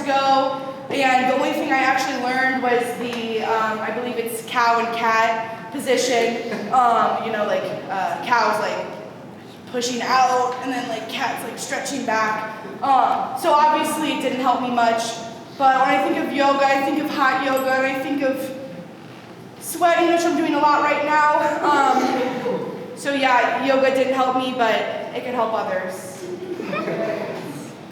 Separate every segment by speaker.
Speaker 1: ago, and the only thing I actually learned was the, I believe it's cow and cat position. Cows like pushing out, and then like cats like stretching back. So obviously it didn't help me much, but when I think of yoga, I think of hot yoga, and I think of sweating, which I'm doing a lot right now. So yeah, yoga didn't help me, but it could help others.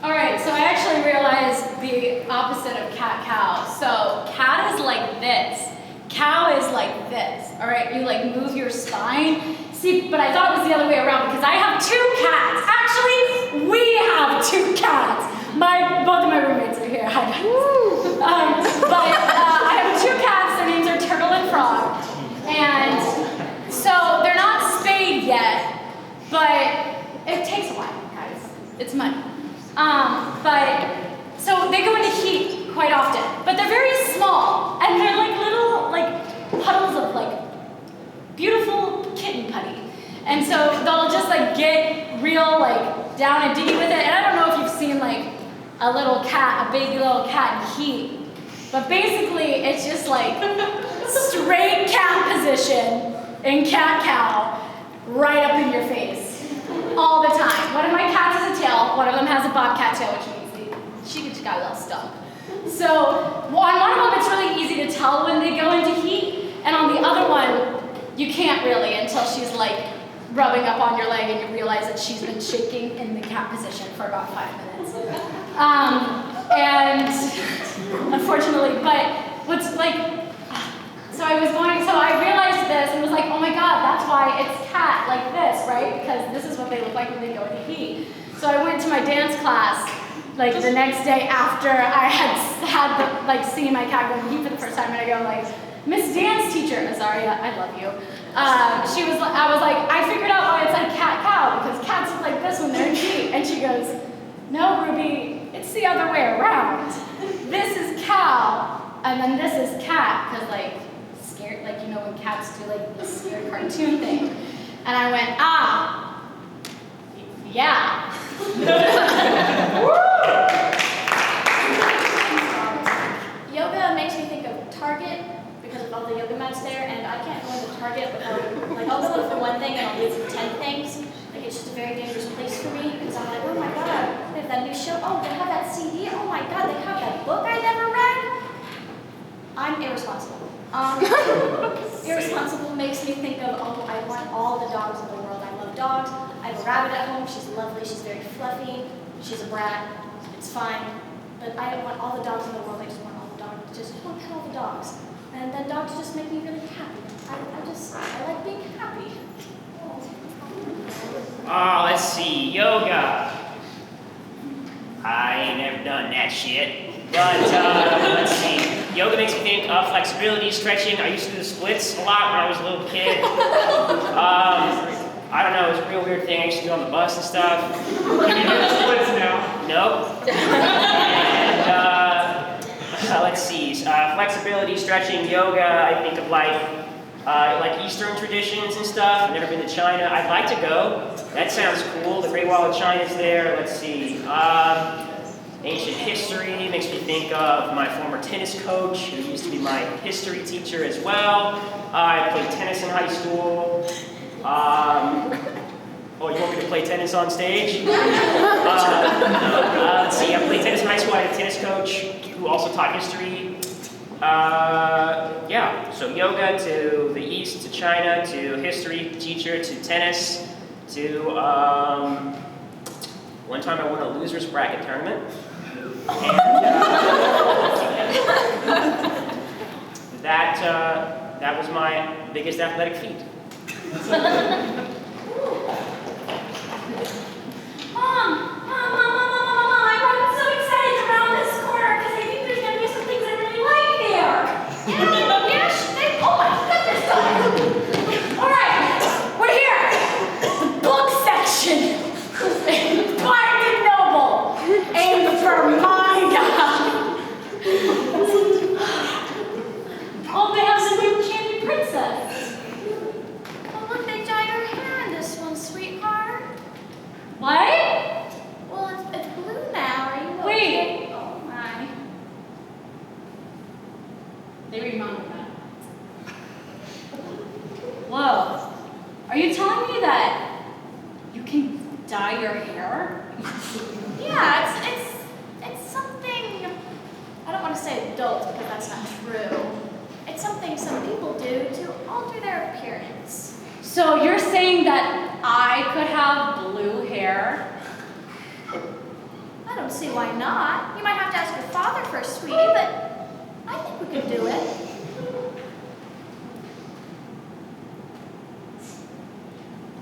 Speaker 2: All right, so I actually realized the opposite of cat-cow. So cat is like this. Cow is like this. All right, you like move your spine. See, but I thought it was the other way around because I have 2 cats. Actually, we have 2 cats. Both of my roommates are here. Hi, guys. I have 2 cats. Their names are Turtle and Frog. And so they're not spayed yet, but it takes a while, guys. It's money. So they go into heat quite often, but they're very small, and they're like little puddles of beautiful kitten putty. And so they'll just get real down and diggy with it. And I don't know if you've seen a big little cat in heat, but basically it's just straight cat position in cat-cow right up in your face all the time. One of my cats has a tail, one of them has a bobcat tail, which means she just got a little stump. So on one of them it's really easy to tell when they go into heat, and on the other one you can't really until she's rubbing up on your leg and you realize that she's been shaking in the cat position for about 5 minutes. And unfortunately, so I realized this and was like, oh my God, that's why it's cat like this, right? Because this is what they look like when they go into heat. So I went to my dance class the next day after I had seen my cat go into heat for the first time, and I go Miss Dance Teacher, Azaria, I love you. I was like, I figured out why it's cat-cow, because cats look like this when they're in heat. And she goes, no, Ruby, it's the other way around. This is cow, and then this is cat, because scared, when cats do the scared cartoon thing. And I went, yeah.
Speaker 3: Yoga makes me think of Target because of all the yoga mats there, and I can't go into Target without, I'll go in for one thing and I'll leave for 10 things. It's just a very dangerous place for me because I'm like, oh my God, they have that new show. Oh, they have that CD. Oh my God, they have that book I never read. I'm irresponsible. Irresponsible makes me think of, oh, I want all the dogs in the world. I love dogs. I have a rabbit at home. She's lovely. She's very fluffy. She's a brat. It's fine. But I don't want all the dogs in the world. I just want all the dogs. Just want to pet all the dogs. And then dogs just make me really happy. I like being happy.
Speaker 4: Let's see, yoga. I ain't never done that shit. But, let's see. Yoga makes me think of flexibility, stretching. I used to do the splits a lot when I was a little kid. I don't know, it was a real weird thing I used to do on the bus and stuff.
Speaker 5: Can you do the splits now?
Speaker 4: Nope. And, let's see, flexibility, stretching, yoga, I think of Eastern traditions and stuff. I've never been to China. I'd like to go. That sounds cool. The Great Wall of China's there. Let's see. Ancient history makes me think of my former tennis coach, who used to be my history teacher as well. I played tennis in high school. Oh, you want me to play tennis on stage? Let's see. I played tennis in high school. I had a tennis coach who also taught history. Yeah, so yoga to the East, to China, to history teacher, to tennis, to, one time I won a loser's bracket tournament. And, that was my biggest athletic feat.
Speaker 2: Mom, I'm so excited around this corner because I think there's going to be some things I really like there. Oh my goodness, all right, we're here. The book section. Barnes & Noble. Aim for my God. Oh, they have the new Candy Princess.
Speaker 3: Oh, look, Big Giant.
Speaker 2: So you're saying that I could have blue hair?
Speaker 3: I don't see why not. You might have to ask your father first, sweetie, but I think we can do it.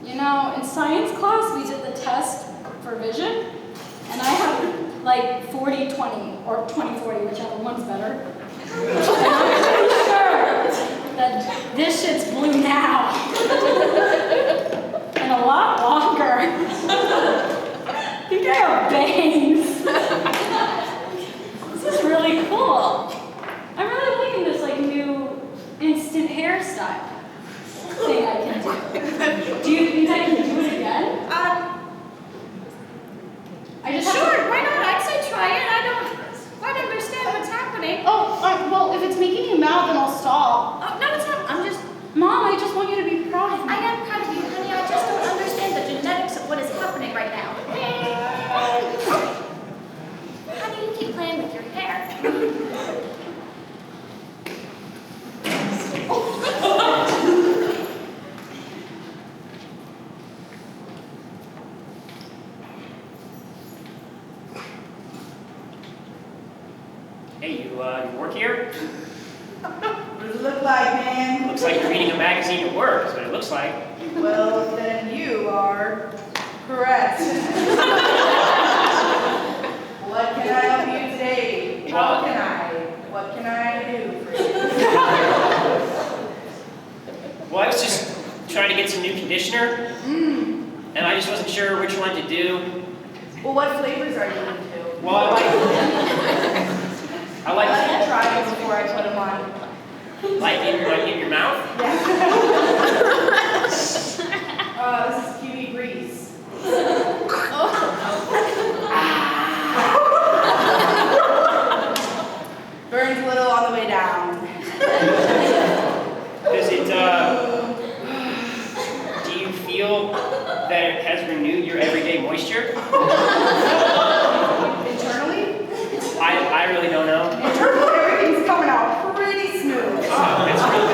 Speaker 2: You know, in science class, we did the test for vision, and I have like 40-20 or 20-40, whichever one's better. And I'm pretty sure that this shit's blue now. And a lot longer. I think I have bangs. This is really cool. I'm really liking this like new instant hairstyle thing I can do. Do you think I can do it again? I just have
Speaker 3: Sure, why not? I'd say try it. I don't quite understand what's happening.
Speaker 1: Well, if it's making you mad, then I'll stop.
Speaker 3: Oh, no, it's not. I'm just...
Speaker 2: Mom, I just want you to be proud of me.
Speaker 3: I am proud of you, honey. I just don't understand the genetics of what is happening right now. How do you keep playing with your hair?
Speaker 4: Hey, you work here?
Speaker 1: What does it look like, man?
Speaker 4: Looks like you're reading a magazine at work, is what it looks like.
Speaker 1: Well, then you are correct. What can I help you today? What can I do for you?
Speaker 4: Well, I was just trying to get some new conditioner, and I just wasn't sure which one to do.
Speaker 1: Well, what flavors are you into?
Speaker 4: Well, I like
Speaker 1: Let me try them before I put them on.
Speaker 4: like in your mouth.
Speaker 1: Yeah. This is kiwi grease. Burns a little on the way down.
Speaker 4: Does it, do you feel that it has renewed your everyday moisture?
Speaker 1: Internally?
Speaker 4: I really don't know.
Speaker 1: Internally, everything's coming out pretty smooth.
Speaker 4: Oh, that's really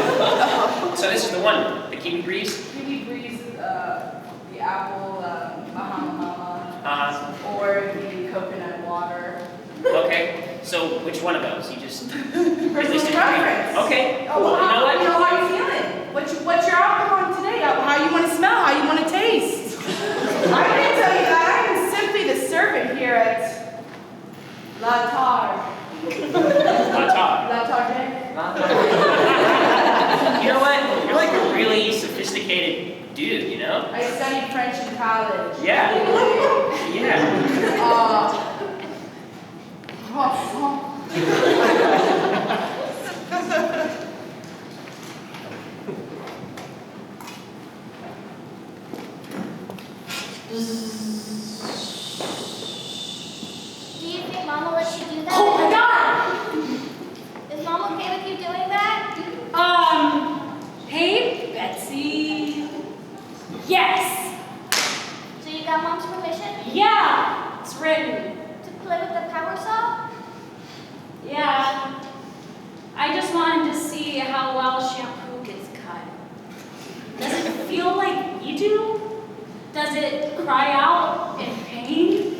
Speaker 4: good. So this is the one, the kiwi grease?
Speaker 1: Kiwi grease, the apple, Bahama or the coconut water.
Speaker 4: Okay. So which one of those? You just...
Speaker 1: Personal preference.
Speaker 4: Okay.
Speaker 1: Oh,
Speaker 4: Cool.
Speaker 1: well,
Speaker 4: You know what?
Speaker 1: how you feeling? What's your outlook on today? How you want to smell? How you want to taste? I can tell you that I am simply the servant here at La Tar.
Speaker 4: On top.
Speaker 1: La Tarde.
Speaker 4: You know what? You're like a really sophisticated dude, you know?
Speaker 1: I studied French in college.
Speaker 4: Yeah. Yeah.
Speaker 3: Do you think Mom will let you do that?
Speaker 2: Oh my god!
Speaker 3: Is Mom okay with you doing that?
Speaker 2: Hey, Betsy. Yes!
Speaker 3: So you got Mom's permission
Speaker 2: Yeah, it's written.
Speaker 3: to play with the power saw?
Speaker 2: Yeah. I just wanted to see how well shampoo gets cut. Does it feel like you do? Does it cry out in pain?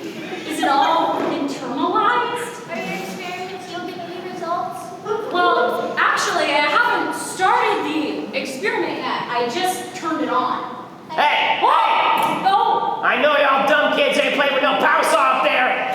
Speaker 2: Is it all internalized?
Speaker 3: Are your experiments yielding any results?
Speaker 2: Well, actually, I haven't started the experiment yet. I just turned it on.
Speaker 4: Hey!
Speaker 2: What? Oh!
Speaker 4: I know y'all dumb kids ain't playing with no power saw up there!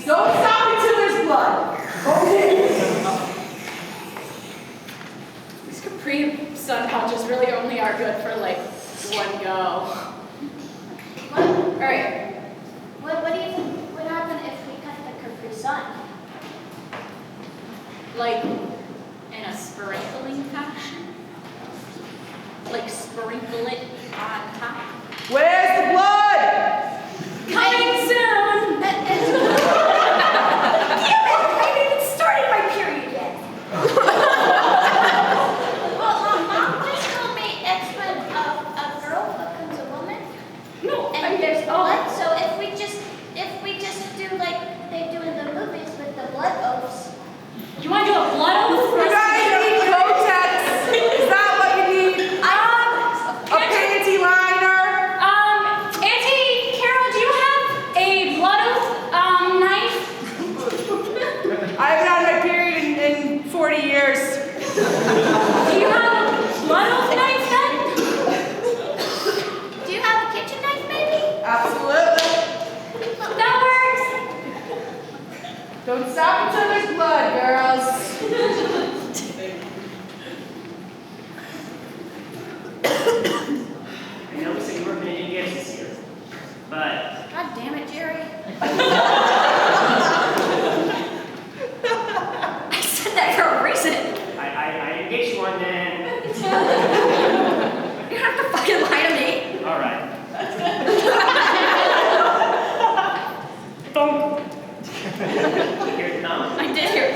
Speaker 1: Don't stop until there's blood. Okay.
Speaker 2: These Capri Sun pouches really only are good for like one go.
Speaker 3: What,
Speaker 2: Alright.
Speaker 3: what do you think would happen if we cut the Capri Sun?
Speaker 2: Like in a sprinkling fashion? Like sprinkle it on top?
Speaker 1: Where's the blood?
Speaker 2: Coming soon!
Speaker 3: Damn it! I haven't even started my period yet. Well, Mom just told me it's when a girl becomes a woman.
Speaker 2: No,
Speaker 3: And there's blood, so if we just do like they do in the movies with the blood oaths.
Speaker 2: You want to do a blood oath?
Speaker 1: You guys need Kotex. Is that what you need? A panty liner?
Speaker 2: Auntie Carol, do you have a blood oath knife?
Speaker 1: I haven't had my period in 40 years.
Speaker 2: Do you have a blood oath knife then?
Speaker 3: Do you have a kitchen knife, maybe?
Speaker 1: Absolutely.
Speaker 2: That works.
Speaker 1: Don't stop until there's blood, girls.
Speaker 4: I know we said you weren't going to do gifts this year, but
Speaker 3: God damn it, Jerry.
Speaker 2: I said that for a reason.
Speaker 4: I didn't get you one then.
Speaker 2: You don't have to fucking lie to me.
Speaker 4: All right. Boom. Here's the thumb.
Speaker 2: I did hear it.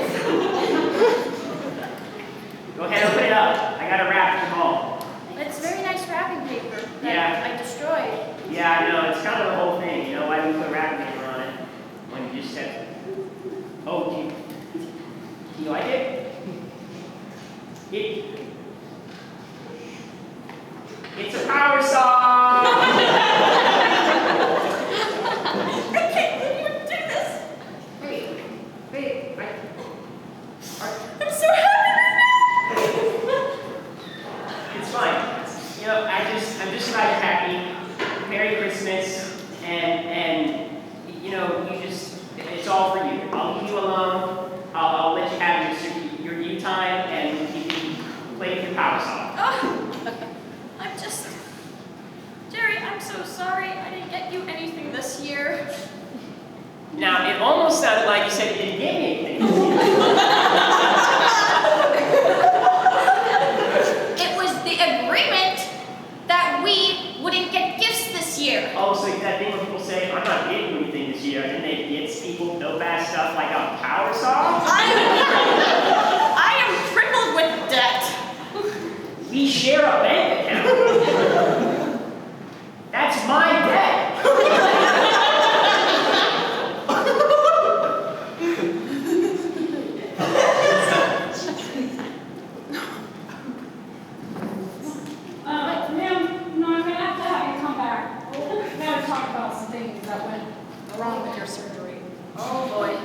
Speaker 4: Go ahead, open it up. I got to wrap the ball.
Speaker 3: It's very nice wrapping paper that
Speaker 4: Yeah.
Speaker 3: I destroyed.
Speaker 4: Yeah, I know. It's kind of the whole thing. You know why we put wrapping paper on it when you just said, "Oh, do you like it?" It's a power saw.
Speaker 3: I can't believe you would do this.
Speaker 4: Hey,
Speaker 3: I'm so happy right now.
Speaker 4: it's fine. You know, I'm just glad you're happy. Merry Christmas, and you know, it's all for you. I'll leave you alone. I'll let you have your you time, and you can play with your power saw.
Speaker 3: Jerry, I'm so sorry. I didn't get you anything this year.
Speaker 4: Now, it almost sounded like you said you didn't give me anything.
Speaker 3: It was the agreement that we wouldn't get gifts this year.
Speaker 4: Oh, so that thing when people say, "I'm not getting you anything this year," and they get people no bad stuff like a power saw?
Speaker 3: I am crippled with debt.
Speaker 4: We share a bank account. That's my debt.
Speaker 2: Ma'am, no, I'm gonna have to have you come back. We gotta talk about some things that went wrong with your surgery.
Speaker 3: Oh boy.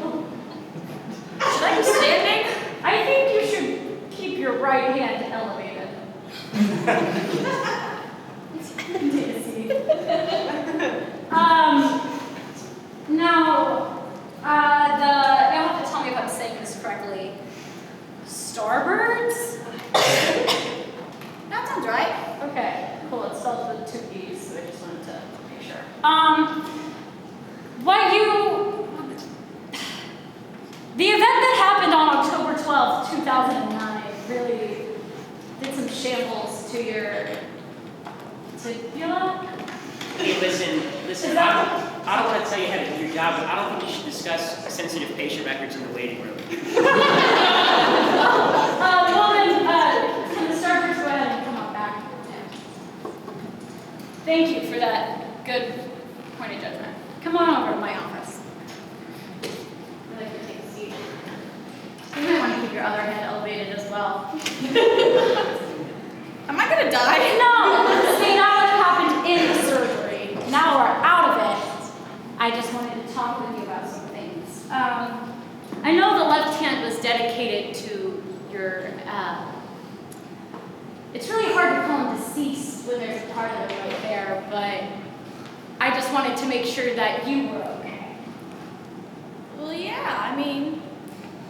Speaker 3: Should I be standing?
Speaker 2: I think you should keep your right hand elevated. Now, you'll have to tell me if I'm saying this correctly. Starbirds?
Speaker 3: That sounds right.
Speaker 2: Okay, cool. It starts with two E's, so I just wanted to make sure. The event that happened on October 12th, 2009 really did some shambles to your tibia.
Speaker 4: Hey, listen,
Speaker 2: Is that-
Speaker 4: I don't want to tell you how to do your job, but I don't think you should discuss sensitive patient records in the waiting room.
Speaker 2: Well then, can the Starbirds go ahead and come on back? Thank you for that good point of judgment. Come on over to my office. I'd like to take a seat. You might want to keep your other hand elevated as well.
Speaker 3: Am I gonna die?
Speaker 2: No! See, now what happened in the surgery. Now we're out of it. I just wanted to talk with you about some things. I know the left hand was dedicated to your, it's really hard to call him deceased when there's a part of it right there, but I just wanted to make sure that you were okay.
Speaker 3: Will you mean,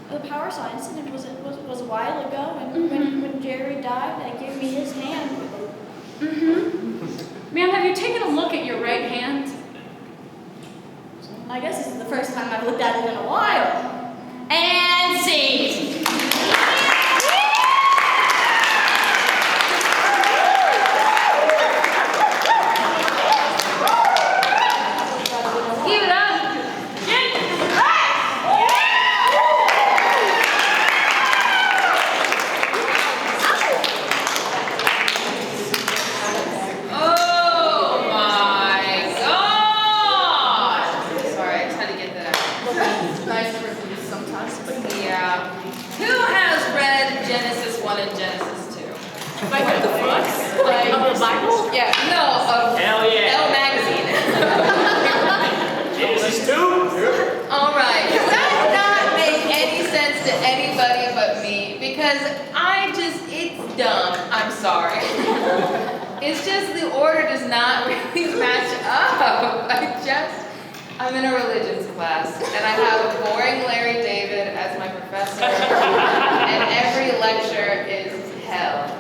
Speaker 3: the power saw incident was a while ago, and when Jerry died, they gave me his hand.
Speaker 2: Mm-hmm. Ma'am, have you taken a look at your right hand?
Speaker 3: I guess this is the first time I've looked at it in a while. And scene.
Speaker 2: Give it up.
Speaker 6: Oh my God! Sorry, I just had to get that out.
Speaker 1: Nice to review sometimes.
Speaker 6: Yeah. Who has read Genesis 1 and Genesis 2?
Speaker 2: Like the books? Like of the Bible?
Speaker 6: Yeah. No, of
Speaker 4: Hell yeah.
Speaker 6: Elle magazine.
Speaker 4: Genesis 2?
Speaker 6: All right. Does that not make any sense to anybody but me? Because it's dumb. I'm sorry. It's just the order does not really match up. I'm in a religions class, and I have a boring Larry David as my professor, and every lecture is hell.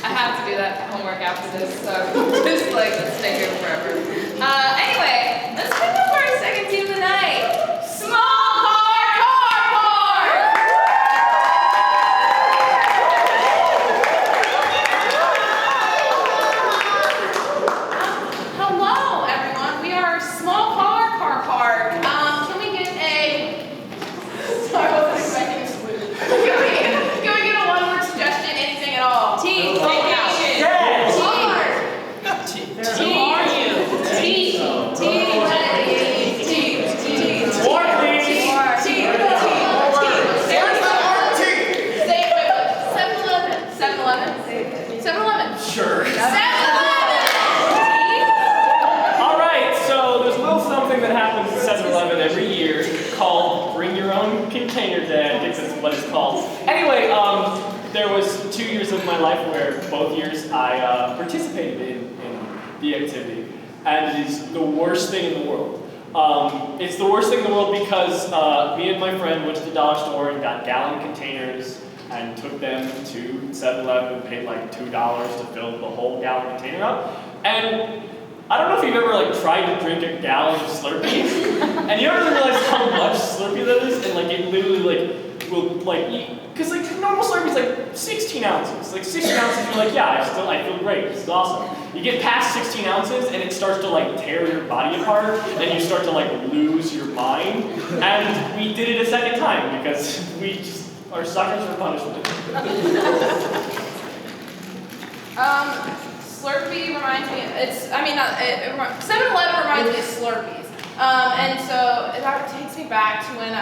Speaker 6: I have to do that homework after this, so just like, let's stay here forever. Anyway, let's pick up our second team tonight. Small car park!
Speaker 7: Hello, everyone. We are Small Car Park. Can we get a? Sorry, I wasn't expecting this word. Can we get a one-word suggestion? Anything at all?
Speaker 2: Team.
Speaker 4: Yes. More, please.
Speaker 7: Say it quickly. 7-Eleven. 7-Eleven.
Speaker 4: Sure.
Speaker 7: 7-Eleven.
Speaker 5: All right, so there's a little something that happens at 7-Eleven every year called Bring Your Own Container Day. I think that's what it's called. Anyway, there was 2 years of my life where both years I participated in the activity, and it is the worst thing in the world. It's the worst thing in the world because me and my friend went to the dollar store and got gallon containers and took them to 7-Eleven and paid like $2 to fill the whole gallon container up. And I don't know if you've ever like tried to drink a gallon of Slurpees, and you don't really realize how much Slurpee that is, and like it literally like will like eat, because like normal Slurpee's like 16 ounces. Like 16 ounces, you're like, yeah, I feel great, this is awesome. You get past 16 ounces and it starts to like tear your body apart, and you start to like lose your mind. And we did it a second time because we just are suckers for punishment.
Speaker 7: Slurpee reminds me. 7-Eleven reminds me of Slurpees. And so that takes me back to when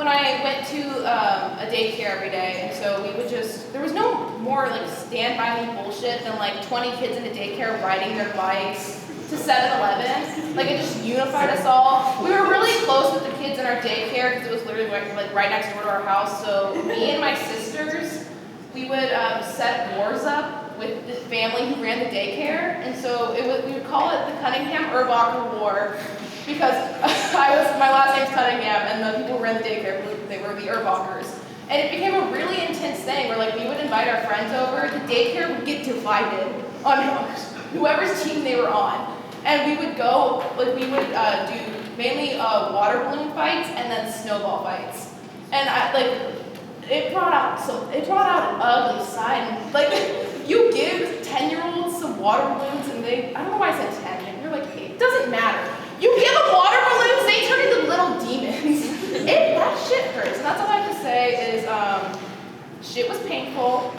Speaker 7: I went to a daycare every day, and so we would there was no more like stand by me bullshit than like 20 kids in a daycare riding their bikes to 7-Eleven. Like it just unified us all. We were really close with the kids in our daycare because it was literally like right next door to our house. So me and my sisters, we would set wars up with the family who ran the daycare, and so we would call it the Cunningham-Erbacher War, because my last name's Cunningham, and the people who ran the daycare, they were the Erbachers. And it became a really intense thing where like we would invite our friends over, the daycare would get divided on whoever's team they were on. And we would go, like we would do mainly water balloon fights and then snowball fights. And it brought out an ugly side. Like you give 10-year-olds some water balloons and I don't know why I said 10, you're like 8, it doesn't matter. You give them water balloons, they turn into little demons. That shit hurts. And that's all I have to say is shit was painful.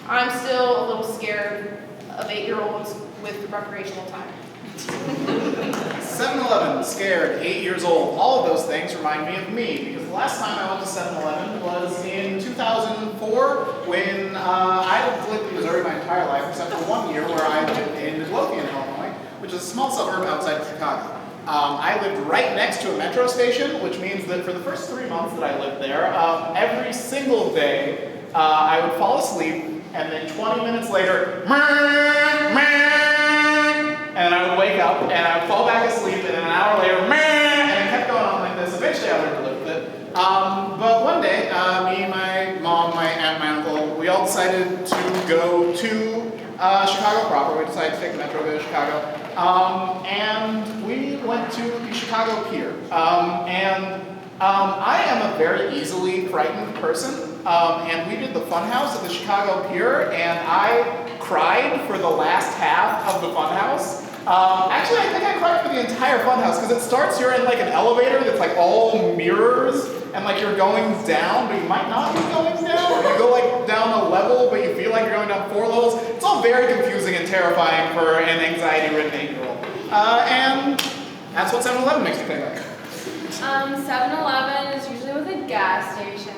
Speaker 7: I'm still a little scared of 8-year-olds with recreational time.
Speaker 8: 7-Eleven, scared, 8 years old. All of those things remind me of me, because the last time I went to 7-Eleven was in 2004 when I lived in Missouri my entire life, except for 1 year where I lived in Midlothian, Illinois, which is a small suburb outside of Chicago. I lived right next to a metro station, which means that for the first 3 months that I lived there, every single day I would fall asleep, and then 20 minutes later, and I would wake up, and I would fall back asleep, and then an hour later, and it kept going on like this. Eventually, I learned to live with it. But one day, me, my mom, my aunt, my uncle, we all decided to go to Chicago proper. We decided to take the metro to Chicago. And we went to the Chicago Pier. I am a very easily frightened person. And we did the funhouse at the Chicago Pier, and I cried for the last half of the funhouse. Actually, I think I cried for the entire funhouse, because it starts, you're in like an elevator that's like all mirrors, and like you're going down, but you might not be going down, or you go like down a level, but you feel like you're going down 4 levels. It's all very confusing and terrifying for an anxiety-ridden 8-year-old. And that's what 7-Eleven makes me think like.
Speaker 7: 7-Eleven is usually with a gas station.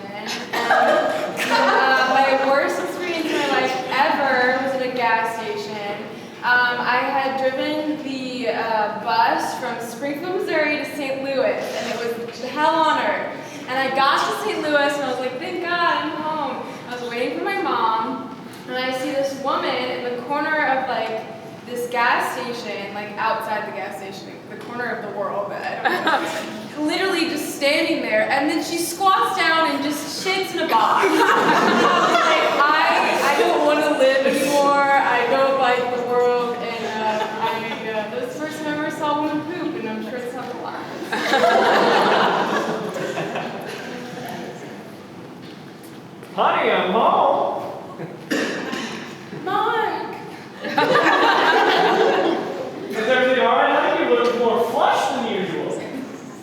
Speaker 7: My worst experience in my life ever was at a gas station. I had driven the bus from Springfield, Missouri to St. Louis, and it was hell on earth. And I got to St. Louis, and I was like, thank God, I'm home. I was waiting for my mom, and I see this woman in the corner of like this gas station, like outside the gas station, the corner of the world, I don't know. Literally just standing there, and then she squats down and just shits in a box. I was like, I don't want to live anymore. I don't like the world, and that was the first time I ever saw a woman poop, and I'm sure it sounds a lot.
Speaker 5: Honey, I'm home.
Speaker 7: Mark!
Speaker 5: Is everything all right? I think you look more flushed than usual.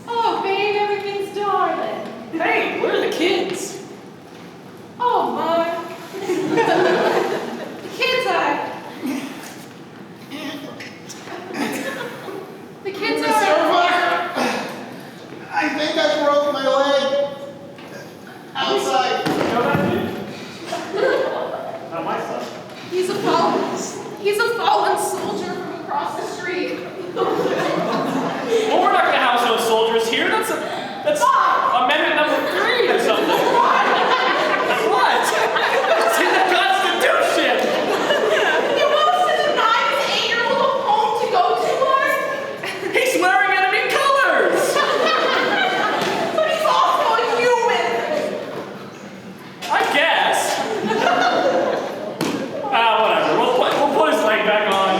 Speaker 7: Oh, babe, everything's darling.
Speaker 5: Hey, where are the kids?
Speaker 7: Oh, Mark. The kids are. The kids
Speaker 8: Mr.
Speaker 7: are.
Speaker 8: I think I broke my leg outside.
Speaker 5: You know that dude? Not my son.
Speaker 7: He's a fallen soldier from across the street.
Speaker 5: Well, we're not gonna house no soldiers here. That's amendment number 3 or something. What? It's in the Constitution.
Speaker 7: You want us to deny this 8-year-old a home to go to, Mark?
Speaker 5: He's wearing enemy colors.
Speaker 7: But he's also a human.
Speaker 5: I guess. Whatever. We'll put his leg back on.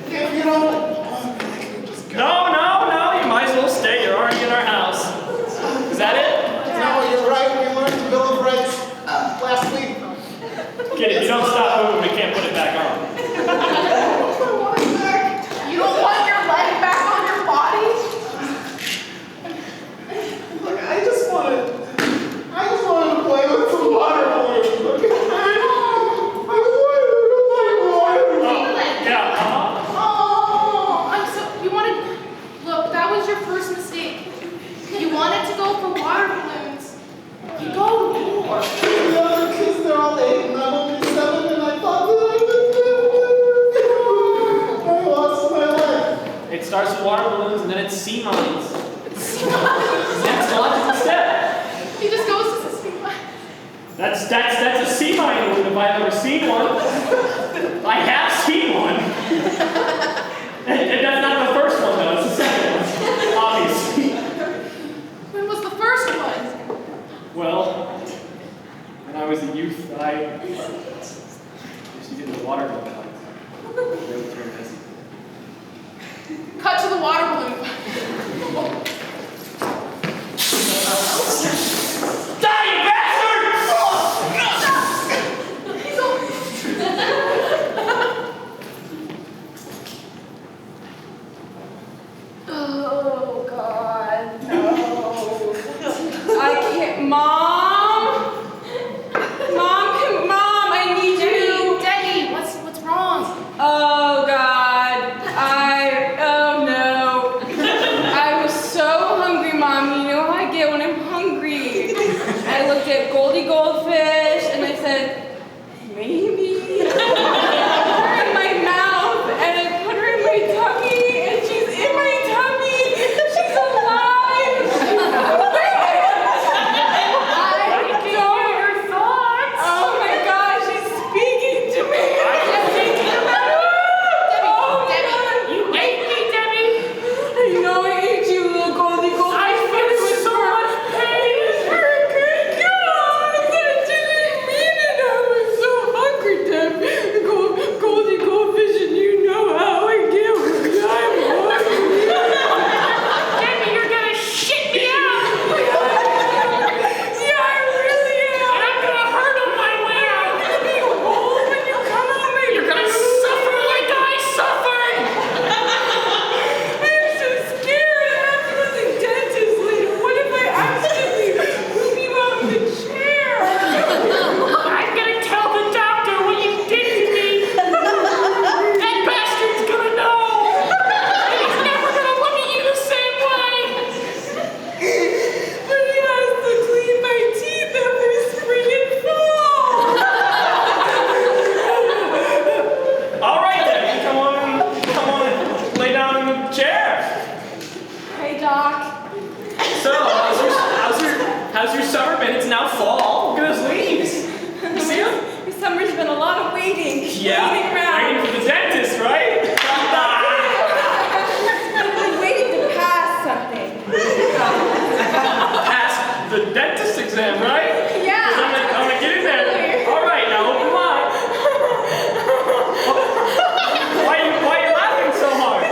Speaker 8: If you don't...
Speaker 5: No. You might as well stay. You're already in our house. Is that it?
Speaker 8: No, you're right. We learned the Bill of Rights last week.
Speaker 5: Get it. You don't stop moving. We can't put it back on.
Speaker 7: You don't want your leg back on your body?
Speaker 8: Look, I just wanted to play with some water balloons. Look,
Speaker 7: Look, that was your first mistake. You wanted to go for water balloons. You go to war.
Speaker 8: the other kids, they're all 8 and I'm only 7, and I thought that I lost my leg.
Speaker 5: It starts with water balloons and then it's sea mines. Next logical step.
Speaker 7: He just goes to the sea.
Speaker 5: That's a sea mine balloon if I've ever seen one. I have seen one. And that's not the first one though, it's the second one. Obviously.
Speaker 7: When was the first one?
Speaker 5: Well, when I was a youth, I used to get in the water balloon fights. They were very messy.
Speaker 7: Cut to the water balloon.
Speaker 5: Die, you bastard!
Speaker 7: Oh, God. No. I can't. Mom, I need you.
Speaker 3: Debbie, what's wrong?
Speaker 7: Oh, God. Oh, no. I was so hungry, Mom. You know how I get when I'm hungry. I looked at Goldie Goldfish, and I said, maybe. I put her in my mouth, and I put her in my tummy, and she's in my tummy. She's alive. She's oh my God, she's speaking to me. I'm thinking about it. Oh my God.
Speaker 5: Yeah,
Speaker 1: waiting around.
Speaker 5: waiting for the dentist, right?
Speaker 1: Like waiting to pass something.
Speaker 5: Pass the dentist exam, right?
Speaker 1: Yeah.
Speaker 5: 'Cause I'm gonna get in there. All right, now open wide. Why are you laughing so hard?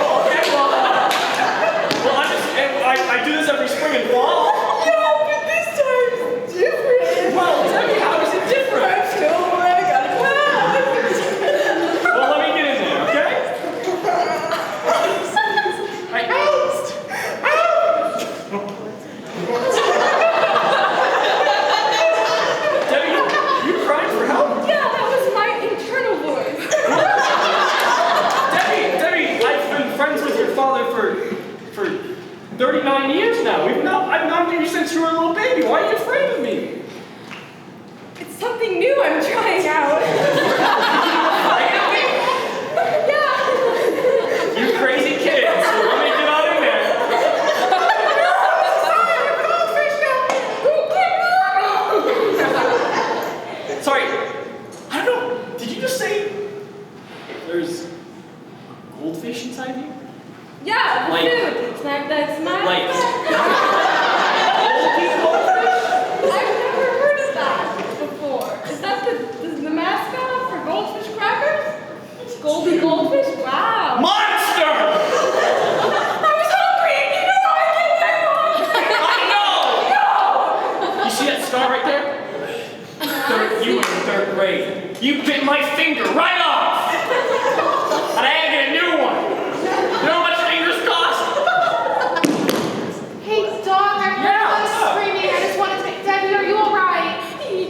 Speaker 5: Oh, okay, well, I do this every spring and fall.
Speaker 1: Yeah, but this time it's different.
Speaker 5: Well, tell me, how is it different?
Speaker 1: I'm still where I gotta pass.
Speaker 5: Well, let me get in there, okay? Debbie, you crying for help?
Speaker 1: Yeah, that was my internal voice.
Speaker 5: Debbie, I've been friends with your father for 39 years now. I've known you since you were a little baby. Why are you afraid of me?
Speaker 1: It's something new I'm trying out. Yeah.
Speaker 5: You crazy kids. So let me get out in there. Sorry, I don't know. Did you just say there's a goldfish inside you?
Speaker 1: Yeah, the
Speaker 5: Like-
Speaker 1: food. That's my
Speaker 5: Like,
Speaker 1: I've never heard of that before. Is that the mascot for Goldfish Crackers? Goldie Goldfish? Wow.
Speaker 5: monster!
Speaker 1: I was hungry and you know I
Speaker 5: I know! You see that scar right there? You were in third grade. You bit my finger right off! And I had to get a new one. You know how much fingers cost?
Speaker 7: Hey, dog, I heard
Speaker 5: Yeah,
Speaker 7: you
Speaker 5: what's up?
Speaker 7: screaming. I just wanted to. Debbie, are you alright?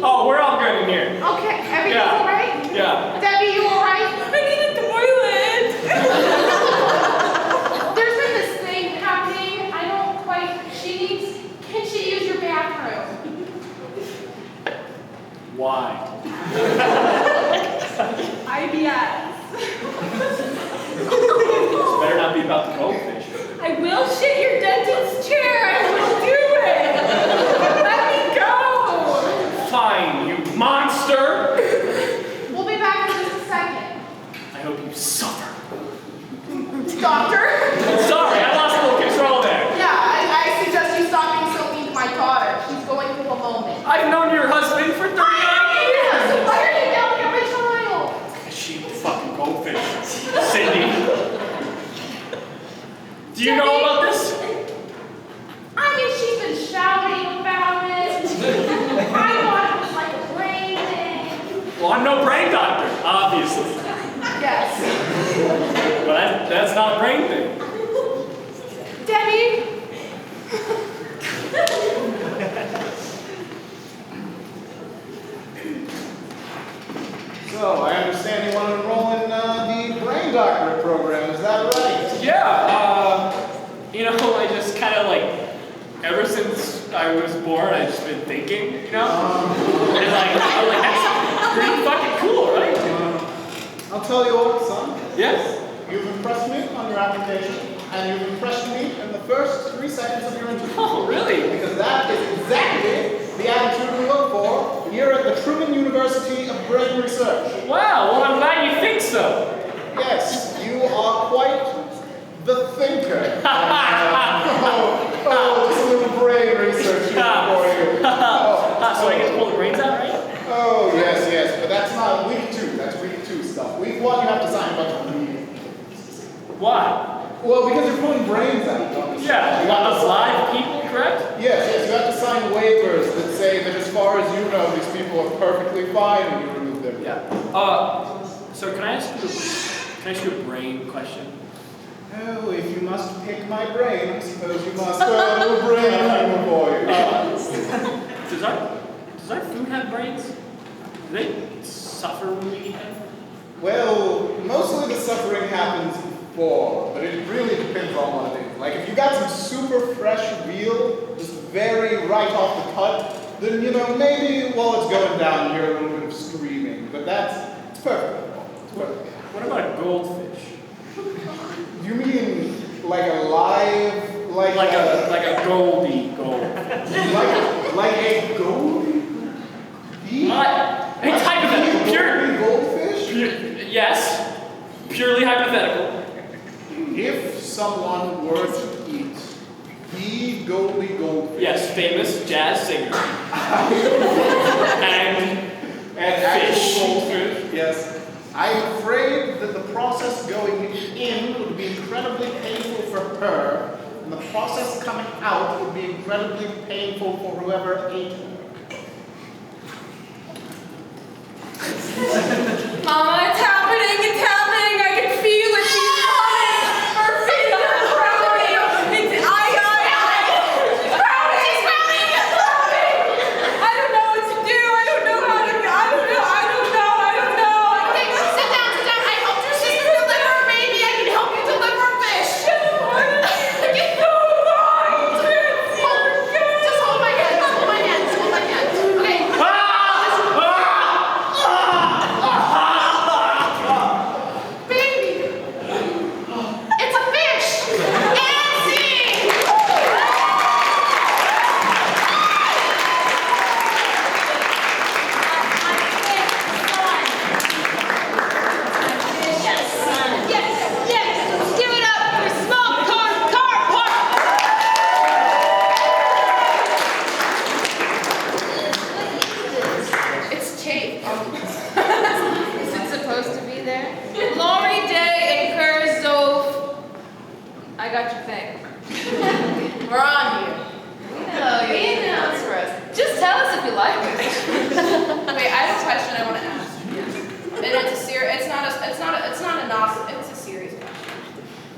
Speaker 5: Oh, we're all good in here.
Speaker 7: Okay, everything's
Speaker 5: Yeah.
Speaker 7: alright?
Speaker 5: Yeah.
Speaker 7: Debbie, you alright?
Speaker 1: I need a toilet.
Speaker 7: There's been this thing happening. I don't quite. Can she use your bathroom?
Speaker 5: Why?
Speaker 1: IBS.
Speaker 5: This better not be about the goldfish.
Speaker 1: I will shit your dentist's chair. I will do it. Let me go.
Speaker 5: Fine, you monster!
Speaker 7: We'll be back in just a second.
Speaker 5: I hope you suffer.
Speaker 7: Doctor?
Speaker 5: Sorry, I lost a little control there.
Speaker 7: Yeah, I suggest you stop being so mean to my daughter. She's going through a moment.
Speaker 5: I've known your husband for 39 years.
Speaker 7: Why are you yelling at my child?
Speaker 5: She fucking goldfish. Cindy. Do you know about this?
Speaker 7: I mean, she's been shouting about it. I thought it was like a brain thing.
Speaker 5: Well, I'm no brain doctor, obviously.
Speaker 7: Yes.
Speaker 5: But that's not a brain thing.
Speaker 7: Debbie?
Speaker 8: So, I understand you want to enroll in the brain doctorate program, is that right?
Speaker 5: Yeah, you know, I just kind of like, ever since I was born, I've just been thinking, you know? And like, I'm like, that's pretty fucking cool, right?
Speaker 8: I'll tell you what, son.
Speaker 5: Yes.
Speaker 8: You've impressed me on your application, and you've impressed me in the first 3 seconds of your interview.
Speaker 5: Oh, really?
Speaker 8: Because that is exactly the attitude we look for here at the Truman University of Brain Research.
Speaker 5: Wow, well, I'm glad you think so.
Speaker 8: Yes, you are quite the thinker. Just a little brain research here for you.
Speaker 5: So I get to pull the brains out, right?
Speaker 8: Oh, yes, but that's not week 2. That's week 2 stuff. Week 1, you have to sign a bunch of reading.
Speaker 5: Why?
Speaker 8: Well, because you're pulling brains out.
Speaker 5: Yeah, a lot of live people, correct?
Speaker 8: Yes, you have to sign waivers that say that as far as you know, these people are perfectly fine and you remove them.
Speaker 5: Yeah. So can I ask you a brain question?
Speaker 8: Oh, if you must pick my brain, I suppose you must do a brain humor for you.
Speaker 5: Does our food have brains? Do they suffer when we eat them?
Speaker 8: Well, mostly the suffering happens before, but it really depends on what it is. Like if you got some super fresh veal, just very right off the cut, then you know, maybe while it's going down you hear a little bit of screaming. But it's perfect. It's perfect.
Speaker 5: What about a goldfish?
Speaker 8: You mean like a live, like
Speaker 5: a goldie gold.
Speaker 8: like a gold?
Speaker 5: Any type of pure Yes, purely hypothetical.
Speaker 8: If someone were to eat the Goldie Goldfish.
Speaker 5: Yes, famous jazz singer. and
Speaker 8: actual
Speaker 5: fish.
Speaker 8: goldfish, yes. I'm afraid that the process going in would be incredibly painful for her, and the process coming out would be incredibly painful for whoever ate her.
Speaker 1: Mama, it's happening, it's happening. I can feel it. She's coming. Her feet are crowding. It's She's crowding. She's crowding. I don't know what to do. I don't know how to. I don't know.
Speaker 7: Okay, sit down. I helped your sister deliver a baby. I can help you deliver a fish. Just hold my hand. Okay. Baby. It's a fish. And scene.
Speaker 6: Yes, give it up for small car park.
Speaker 7: It's tape.
Speaker 6: Is it supposed to be there? Glory Day incurs Zoph. I got your thing.
Speaker 7: We're on here.
Speaker 6: We know.
Speaker 7: That's for us.
Speaker 6: Just tell us if you like it.
Speaker 7: Wait, I have a question I want to ask. And it's a serious. It's not a novice. It's a serious question.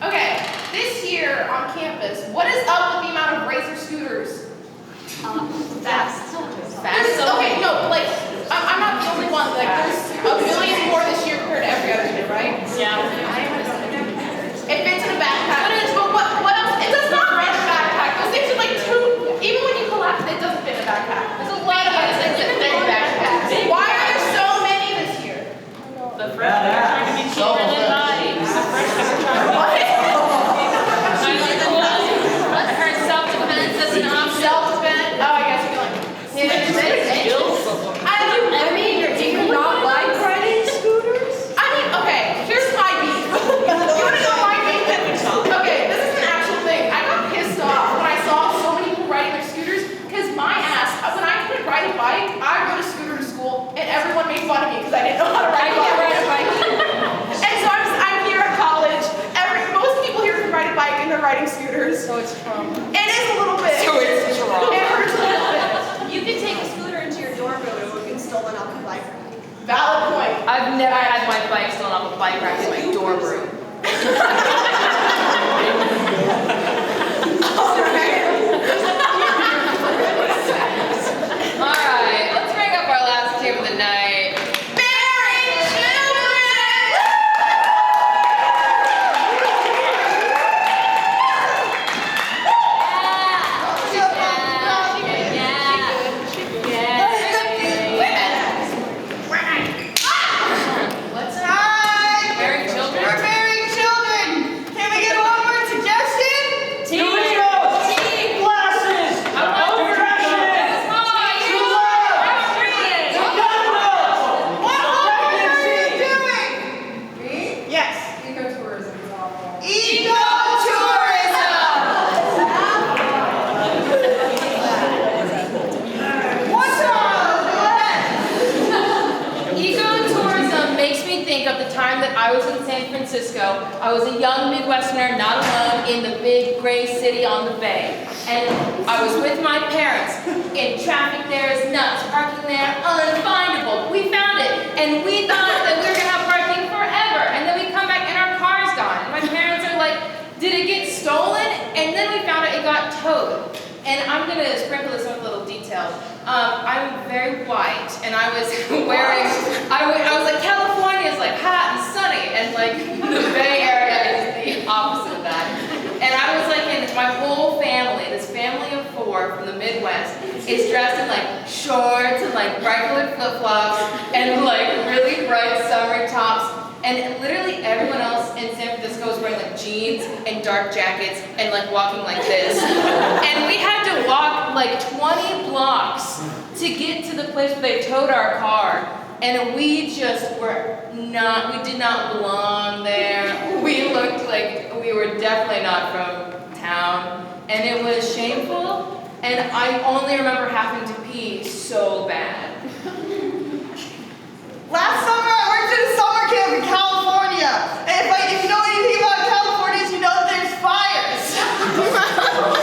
Speaker 7: Okay, this year on campus, what is up with the amount of Razor scooters?
Speaker 6: Fast.
Speaker 7: Okay, no, like I'm not the only one. Like there's a million more this year compared to every other year, right?
Speaker 6: Yeah.
Speaker 7: It fits in a backpack. But what else? It does not fit in a backpack. Those things are like two. Even when you collapse it, it doesn't fit in a backpack. There's a lot of other things that fit in backpacks. Why are there so many this year?
Speaker 2: The freshmen are trying to be cheaper than bodies. The freshmen are trying to be
Speaker 6: I heard self-defense as an option.
Speaker 7: Self-defense. Oh, I guess you're like. I mean, do you not like riding scooters? I mean, okay. Here's my beef. You wanna know my beef? Okay, this is an actual thing. I got pissed off when I saw so many people riding their scooters because my ass. When I couldn't ride a bike, I rode a scooter to school, and everyone made fun of me because I didn't know how to ride a bike. And so I'm here at college. Most people here can ride a bike, and they're riding scooters. So it's trauma. It is a little bit.
Speaker 6: So it's trauma.
Speaker 7: It hurts a little bit.
Speaker 3: You can take a scooter into your dorm room and it will get stolen off the bike rack.
Speaker 7: Valid point.
Speaker 6: I've never had my bike stolen off a bike rack in my dorm room. Alright, let's bring up our last team of the night.
Speaker 7: Bearing children! What's up?
Speaker 6: Bearing children?
Speaker 7: We're bearing children! Can we get one more suggestion? What hobby are you doing? Me? Yes. Ecotourism is awful. What's up?
Speaker 6: Ecotourism makes me think of the time that I was in San Francisco. I was a young Midwesterner, not alone, in the big gray city on the bay. And I was with my parents. And traffic there is nuts. Parking there, unfindable. We found it. And we thought that we were going to have parking forever. And then we come back and our car's gone. And my parents are like, did it get stolen? And then we found out it got towed. And I'm going to sprinkle this with a little detail. I'm very white, and I was wearing, I was like, California is like hot and sunny, and like the Bay Area is the opposite of that. And I was like, and my whole family, this family of 4 from the Midwest, is dressed in like shorts and like bright colored flip-flops and like really bright summer tops. And literally everyone else in San Francisco was wearing like jeans and dark jackets and like walking like this. And we had to walk like 20 blocks to get to the place where they towed our car. and we just we did not belong there. We looked like we were definitely not from town, and it was shameful, and I only remember having to pee so bad.
Speaker 1: Last summer, I worked at a summer camp in California. And if you know anything about California, you know that there's fires.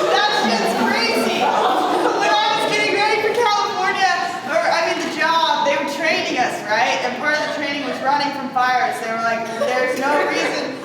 Speaker 1: That shit's crazy. When I was getting ready for California, the job, they were training us, right? And part of the training was running from fires. They were like, there's no reason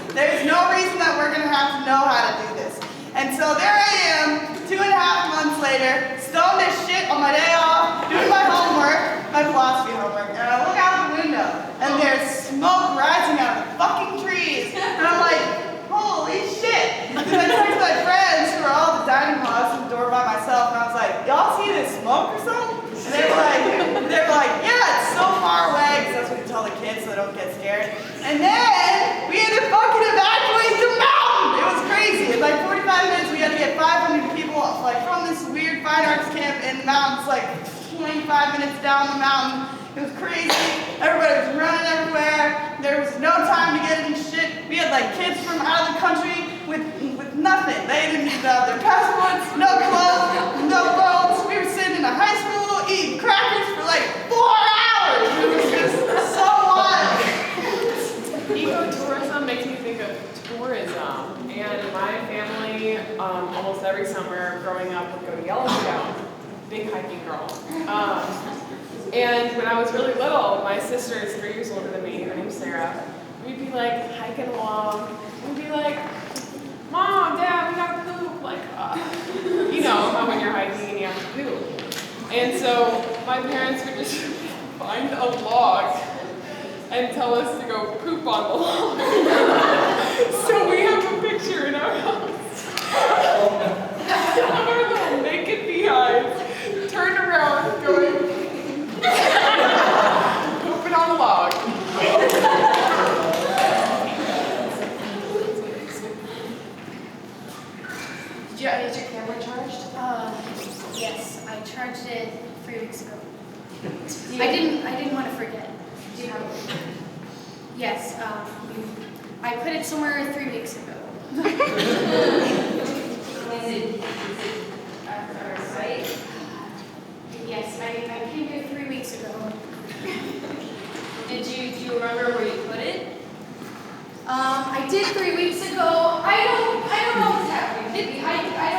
Speaker 1: that we're gonna have to know how to do this. And so there I am, 2.5 months later, stoned as shit on my day off, doing my homework, my philosophy homework, and I look out the window, and there's smoke rising out of the fucking trees. And I'm like, holy shit. And I texted my friends who were all at the dining hall, I was at the door by myself, and I was like, y'all see this smoke or something? And they were like, yeah, it's so far away, because that's what we tell the kids so they don't get scared. And then we ended up fucking evacuating the mountain. It was crazy. In like 45 minutes, we had to get 500 people like from this weird fine arts camp in the mountains, like 25 minutes down the mountain. It was crazy. Everybody was running everywhere. There was no time to get any shit. We had like kids from out of the country with nothing. They didn't even have their passports, no clothes, no phones. We were sitting in a high school eating crackers for like 4 hours. It was just so wild.
Speaker 9: Ecotourism makes me think of tourism. And my family, almost every summer growing up, would go to Yellowstone. Big hiking girl. And when I was really little, my sister is 3 years older than me, her name's Sarah. We'd be like hiking along. We'd be like, Mom, Dad, we gotta poop. Like, you know how when you're hiking and you have to poop. And so my parents would just find a log and tell us to go poop on the log. So we have a picture in our house of our little naked behinds turned around going pooping on the log.
Speaker 3: Is your camera charged? Yes, I charged it 3 weeks ago. I didn't want to forget. Do you have it? Yes, I put it somewhere 3 weeks ago.
Speaker 6: Is it at our site?
Speaker 3: Yes, I came here 3 weeks ago.
Speaker 6: Do you remember where you put it?
Speaker 3: I did 3 weeks ago. I don't know what's happening. I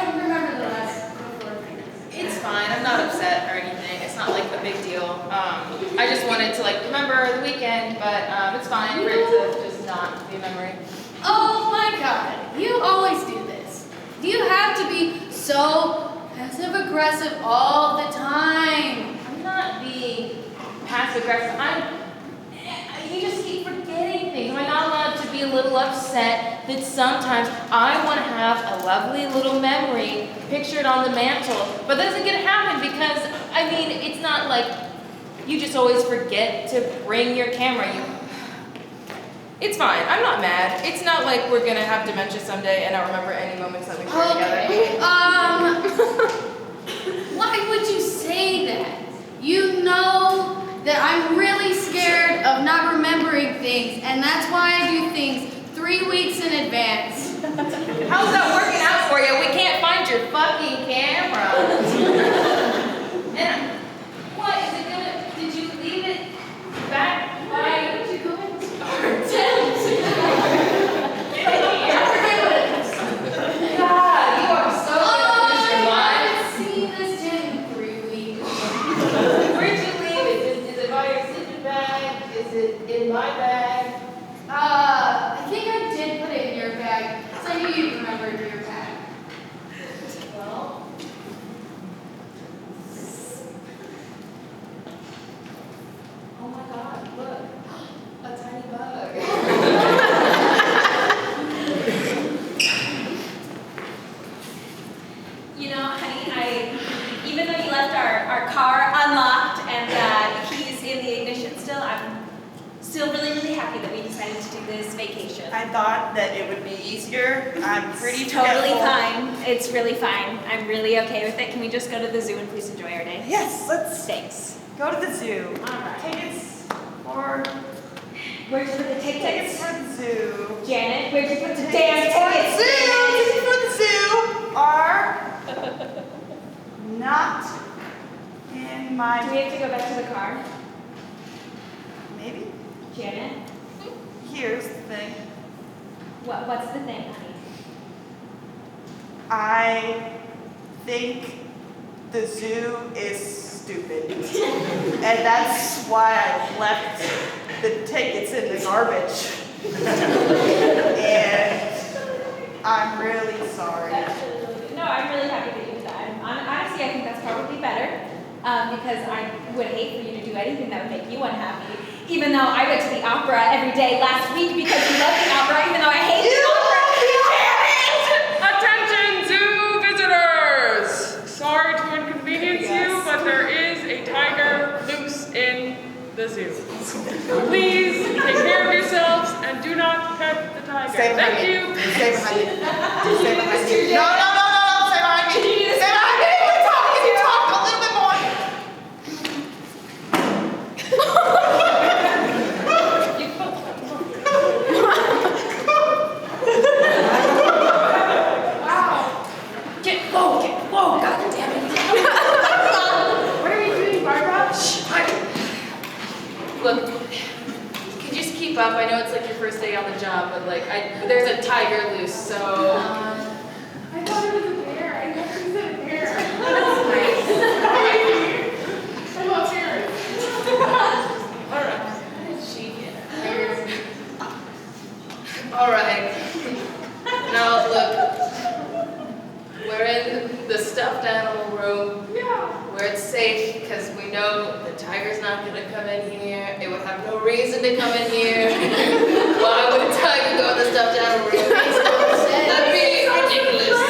Speaker 3: don't remember the last 4 things.
Speaker 6: It's fine. I'm not upset or anything. It's not like a big deal. I just wanted to like remember the weekend, but it's fine for it to just not be a memory.
Speaker 3: Oh my God! You always do this. Do you have to be so passive aggressive all the time?
Speaker 6: I'm not being passive aggressive. You just keep forgetting things. Am I not allowed to be a little upset that sometimes I want to have a lovely little memory pictured on the mantle, but that doesn't get to happen because, I mean, it's not like you just always forget to bring your camera. It's fine. I'm not mad. It's not like we're going to have dementia someday and I remember any moments that we shared together.
Speaker 3: Why would you say that? You know that I'm really scared of not remembering things, and that's why I do things 3 weeks in advance.
Speaker 6: How's that working out for you? We can't find your fucking camera. And what is it gonna? Did you leave it back? Why did you go in our tent? God, you are so good.
Speaker 3: I haven't seen this tent in 3 weeks.
Speaker 6: Where'd you leave it? Is it by your sleeping bag? Is it in my bag?
Speaker 3: I think I did put it in your bag, so I knew you'd remember your bag.
Speaker 6: Well. Oh my God, look. A tiny bug.
Speaker 2: You know, honey, even though you left our car unlocked and keys in the ignition still, I'm still really, really happy that we decided to do this vacation.
Speaker 1: I thought that it would be easier. I'm pretty
Speaker 2: It's totally
Speaker 1: forgetful.
Speaker 2: fine. It's really fine. I'm really okay with it. Can we just go to the zoo and please enjoy our day?
Speaker 1: Yes, let's
Speaker 2: Thanks.
Speaker 1: go to the zoo.
Speaker 2: All right.
Speaker 1: Tickets Or
Speaker 2: Where'd you put the tickets?
Speaker 1: for the zoo.
Speaker 2: Janet, where'd you put the damn tickets?
Speaker 1: Tickets for the zoo are not in
Speaker 2: Do
Speaker 1: my.
Speaker 2: we have to go back to the car?
Speaker 1: Maybe.
Speaker 2: Janet,
Speaker 1: Here's the thing.
Speaker 2: what's the thing, honey?
Speaker 1: I think the zoo is stupid. And that's why I left the tickets in the garbage. And I'm really sorry.
Speaker 2: No, I'm really happy that you did that. Honestly, I think that's probably better because I would hate for you to do anything that would make you unhappy. Even though I went to the opera every day last week because you love the opera, even though I hate the opera.
Speaker 9: Attention, zoo visitors! Sorry to inconvenience you, but there is a tiger loose in the zoo. Please take care of yourselves and do not pet the tiger.
Speaker 1: Stay behind
Speaker 9: Thank
Speaker 1: me.
Speaker 9: you.
Speaker 1: Stay behind me. Stay behind me. No, stay behind me. Stay behind me. Can you talk a little bit more?
Speaker 2: Whoa, God damn it.
Speaker 7: What are you doing, Barbara?
Speaker 6: Look, can you just keep up? I know it's like your first day on the job, but like, there's a tiger loose, so.
Speaker 9: I thought it was a bear. I never said a bear.
Speaker 6: That's nice.
Speaker 9: I love bears.
Speaker 6: Alright. Now look. We're in the stuffed animal room.
Speaker 9: Yeah.
Speaker 6: Where it's safe, because we know the tiger's not gonna come in here. It would have no reason to come in here. Why would a tiger go in the stuffed animal room? That'd be ridiculous.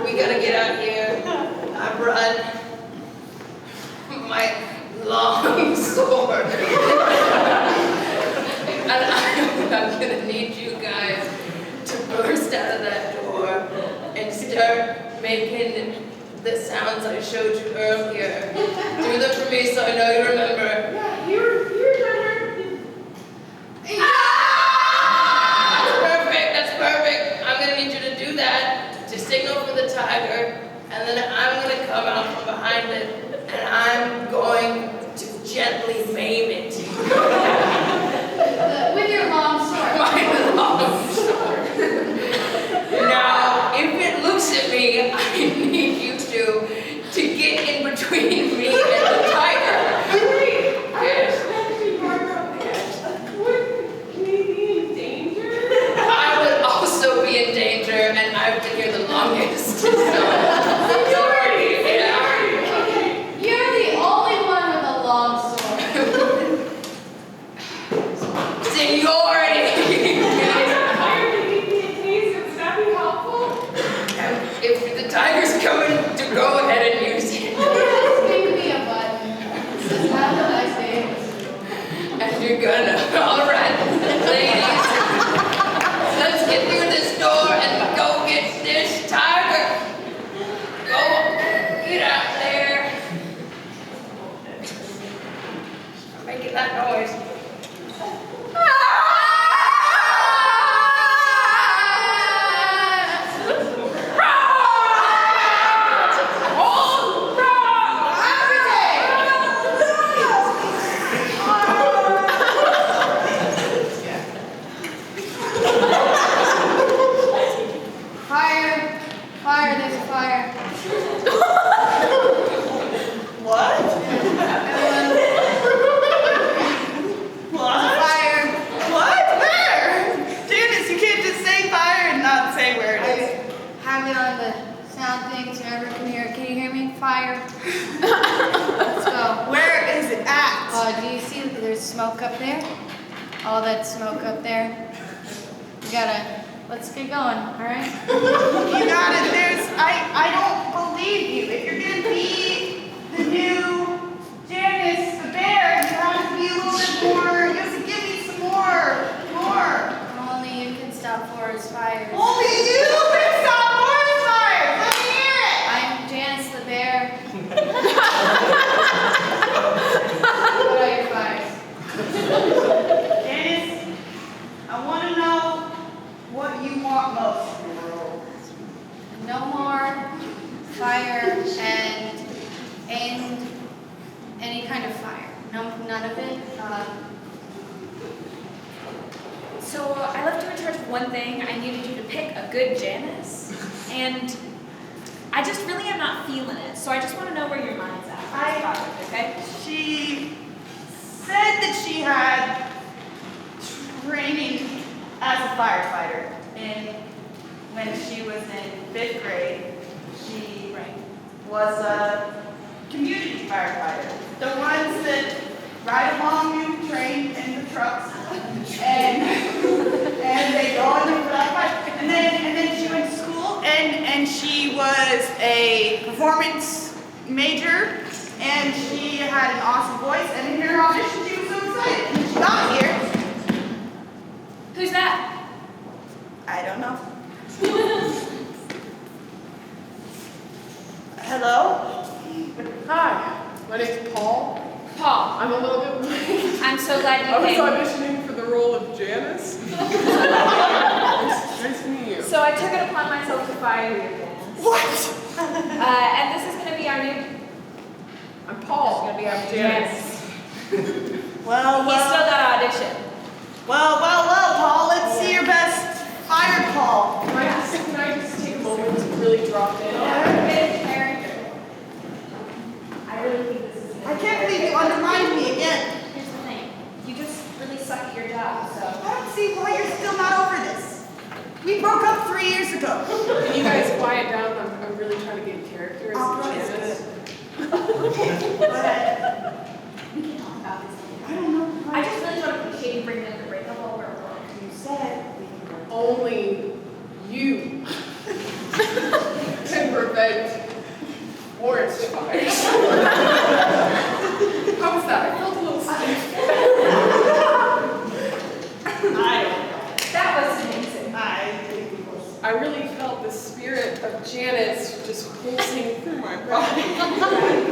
Speaker 6: We gotta get out here. I brought my long sword. And I'm gonna need you guys to burst out of that door and start making the sounds I showed you earlier. Do them for me so I know you remember.
Speaker 9: Yeah, you remember.
Speaker 6: That's perfect. I'm gonna need you to do that to signal for the tiger, and then I'm gonna come out from behind it, and I'm going to gently maim it.
Speaker 3: With your long sword.
Speaker 6: My long sword. Now, if it looks at me, I need you to get in between me and the tiger. Yes.
Speaker 9: Would we be in danger?
Speaker 6: I would also be in danger, and I've been here the longest. So, sorry. Yeah.
Speaker 3: You're the only one with a long sword.
Speaker 6: Seniority. If the tiger's coming, to go ahead and use it.
Speaker 3: Give me a button. Have a nice day.
Speaker 6: And you're gonna. All right, ladies. Let's get through this door and go get this tiger. Go, get out there. I'm making that noise.
Speaker 3: Fire. Fire, there's a fire.
Speaker 1: What? What?
Speaker 3: Fire.
Speaker 1: What? Where? Janice, you can't just say fire and not say where it is.
Speaker 3: Have it on the sound thing so everyone can hear it. Can you hear me? Fire. Let's go.
Speaker 1: Where is it at?
Speaker 3: Do you see that there's smoke up there? All that smoke up there. We gotta, let's get going, all right?
Speaker 1: You got it. I don't believe you. If you're gonna be the new Janice the bear, you have to be a little bit more. You have to give me some more.
Speaker 3: Only you can stop forest fires.
Speaker 1: Only you can stop forest fires. Let me hear it.
Speaker 3: I'm Janice the bear. What are your fires?
Speaker 1: Janice, I want to know what you want most in the world.
Speaker 10: No more fire and any kind of fire. No, none of it.
Speaker 2: So I left you in charge of one thing. I needed you to pick a good Janice. And I just really am not feeling it. So I just want to know where your mind's at. Okay?
Speaker 1: She said that she had training as a firefighter, and when she was in 5th grade, she was a community firefighter. The ones that ride along you, train in the trucks, and they go in for that fight. And then she went to school, and she was a performance major, and she had an awesome voice, and in her audition she was so excited. And when she got here,
Speaker 2: Who's that?
Speaker 1: I don't know. Hello?
Speaker 9: Hi, my name's Paul.
Speaker 2: Paul.
Speaker 9: I'm a little bit late.
Speaker 2: I'm so glad
Speaker 9: I
Speaker 2: you
Speaker 9: was
Speaker 2: came.
Speaker 9: auditioning for the role of Janice. Nice to meet you.
Speaker 2: So I took it upon myself to fire you, Janice.
Speaker 1: What?
Speaker 2: And this is going to be our new...
Speaker 9: I'm Paul.
Speaker 2: It's going to be our
Speaker 9: Janice.
Speaker 1: Well,
Speaker 2: He's still got to audition.
Speaker 1: well, Paul, let's see your best fire call.
Speaker 9: Can I just take a moment to really drop in?
Speaker 2: I really think this is...
Speaker 1: I can't believe you undermined me again.
Speaker 2: Here's the thing. You just really suck at your job, so...
Speaker 1: I don't see why you're still not over this. We broke up 3 years ago.
Speaker 9: Can you guys quiet down? I'm really trying to get in character as
Speaker 1: Opera is
Speaker 9: Janice.
Speaker 1: Go ahead.
Speaker 2: We can talk about this later.
Speaker 1: I don't know.
Speaker 2: I just really don't appreciate you bringing up the breakup while we're at work.
Speaker 1: You said we can work.
Speaker 9: Only you can prevent forest fires. How was that? I felt a little stiff.
Speaker 1: I don't know.
Speaker 2: That was amazing.
Speaker 9: I really felt the spirit of Janice just pulsing through my body.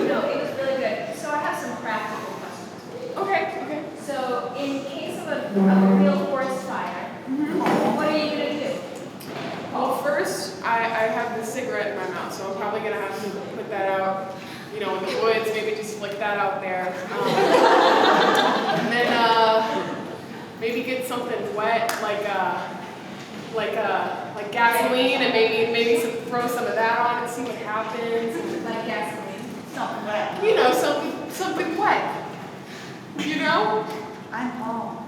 Speaker 2: No, it was really good. So I have some practical questions for you.
Speaker 9: Okay.
Speaker 2: So in case of a real forest fire, what are you going to do?
Speaker 9: Well, first, I have the cigarette in my mouth, so I'm probably going to have to put that out, in the woods, maybe just flick that out there. And then maybe get something wet, like gasoline, and maybe throw some of that on and see what happens.
Speaker 2: Like gasoline?
Speaker 1: Something wet.
Speaker 9: Something wet.
Speaker 1: I'm Paul.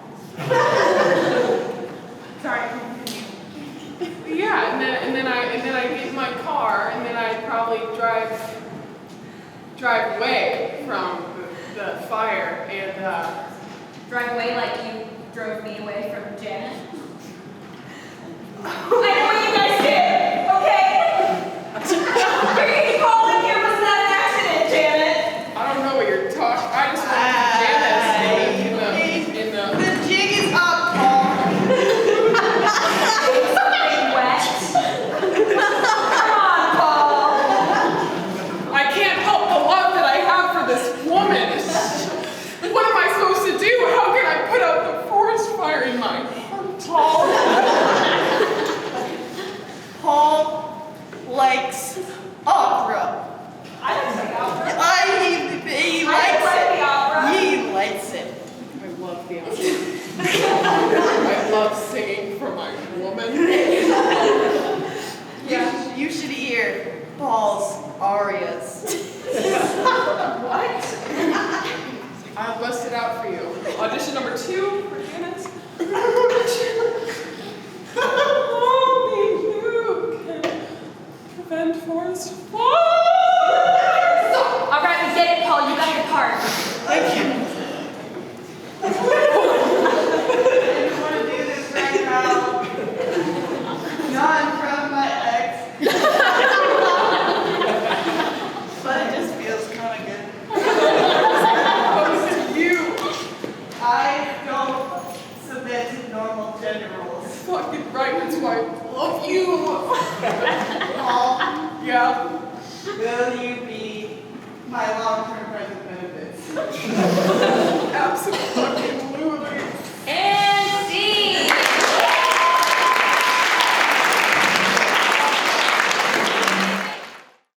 Speaker 1: Sorry.
Speaker 9: Yeah, and then I get in my car, and then I probably drive away from the fire, and
Speaker 2: Drive away like you drove me away from Janet? I know what you guys did, okay? Bringing Paul in here was not an accident, Janet.
Speaker 9: I don't know what you're talking. I just want to Janice in the.
Speaker 1: The jig is up, Paul.
Speaker 2: Something wet. Come on, Paul.
Speaker 9: I can't help the love that I have for this woman. What am I supposed to do? How can I put out the forest fire in my heart?
Speaker 1: Paul likes opera.
Speaker 2: I don't like opera.
Speaker 1: He
Speaker 2: I
Speaker 1: likes
Speaker 2: like
Speaker 1: it.
Speaker 2: the opera.
Speaker 1: He likes it.
Speaker 9: I love the opera. I love singing for my woman.
Speaker 1: You should hear Paul's arias.
Speaker 2: What?
Speaker 9: I'll bust it out for you. Audition number 2 for Janice. Only you can prevent forest fire.
Speaker 2: All right, we get it, Paul. You got your part.
Speaker 1: Thank you. I didn't want to do this right now. Not in front of my ex. But it just feels kind of good. I don't submit to normal gender roles.
Speaker 9: Fucking right, that's why I love you.
Speaker 1: Paul,
Speaker 9: Yeah.
Speaker 1: will you be my long-term friends with benefits?
Speaker 9: Absolutely.